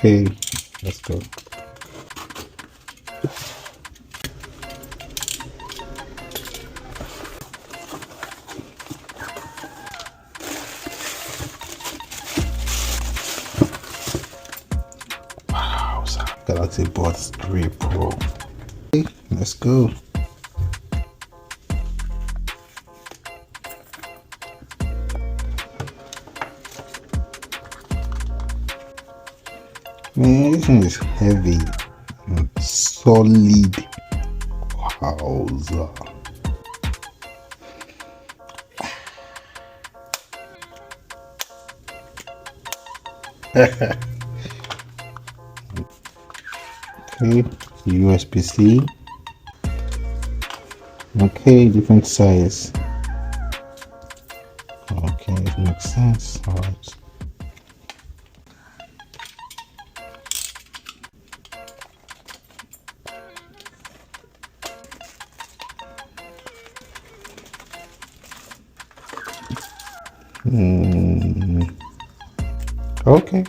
Okay, let's go. Wow, Galaxy Buds 3 Pro. Okay, let's go. Man, this one is heavy and solid. Wowza. Okay, USB-C. Okay, different size. Okay, it makes sense. All right. Okay.